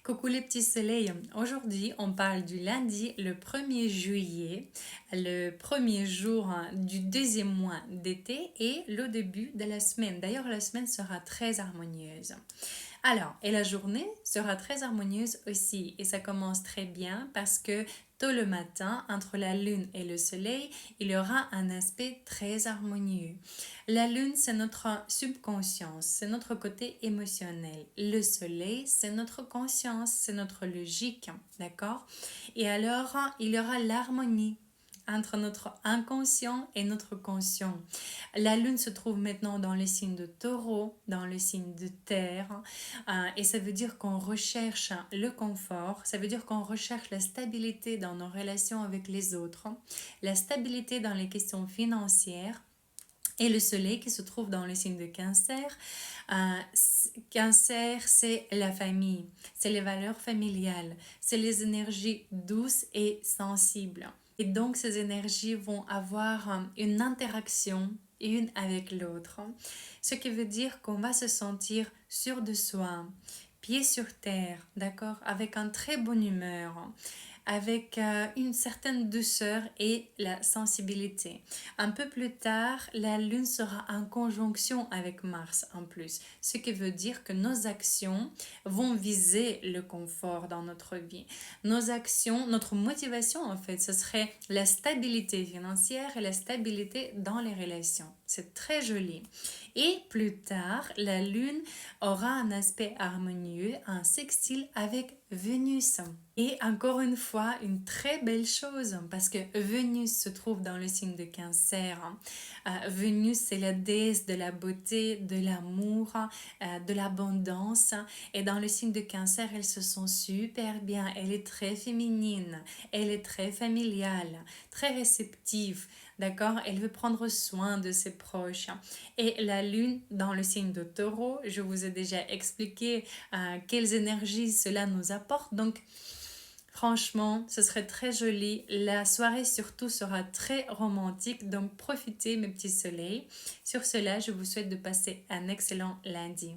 Coucou les petits soleils, aujourd'hui on parle du lundi le 1er juillet, le premier jour du deuxième mois d'été et le début de la semaine. D'ailleurs la semaine sera très harmonieuse. Alors, et la journée sera très harmonieuse aussi et ça commence très bien parce que tôt le matin, entre la lune et le soleil, il y aura un aspect très harmonieux. La lune, c'est notre subconscience, c'est notre côté émotionnel. Le soleil, c'est notre conscience, c'est notre logique, d'accord? Et alors, il y aura l'harmonie entre notre inconscient et notre conscient. La lune se trouve maintenant dans le signe de taureau, dans le signe de terre, et ça veut dire qu'on recherche le confort, ça veut dire qu'on recherche la stabilité dans nos relations avec les autres, la stabilité dans les questions financières, et le soleil qui se trouve dans le signe de cancer. Cancer, c'est la famille, c'est les valeurs familiales, c'est les énergies douces et sensibles. Et donc ces énergies vont avoir une interaction une avec l'autre, ce qui veut dire qu'on va se sentir sûr de soi, pied sur terre, d'accord, avec un très bonne humeur, avec une certaine douceur et la sensibilité. Un peu plus tard, la Lune sera en conjonction avec Mars en plus, ce qui veut dire que nos actions vont viser le confort dans notre vie. Nos actions, notre motivation en fait, ce serait la stabilité financière et la stabilité dans les relations. C'est très joli. Et plus tard, la Lune aura un aspect harmonieux, un sextile avec Vénus. Et encore une fois, une très belle chose, parce que Vénus se trouve dans le signe de Cancer. Vénus, c'est la déesse de la beauté, de l'amour, de l'abondance. Et dans le signe de Cancer, elle se sent super bien. Elle est très féminine, elle est très familiale, très réceptive. D'accord? Elle veut prendre soin de ses proches. Et la lune dans le signe de taureau, je vous ai déjà expliqué quelles énergies cela nous apporte. Donc, franchement, ce serait très joli. La soirée surtout sera très romantique. Donc, profitez mes petits soleils. Sur cela, je vous souhaite de passer un excellent lundi.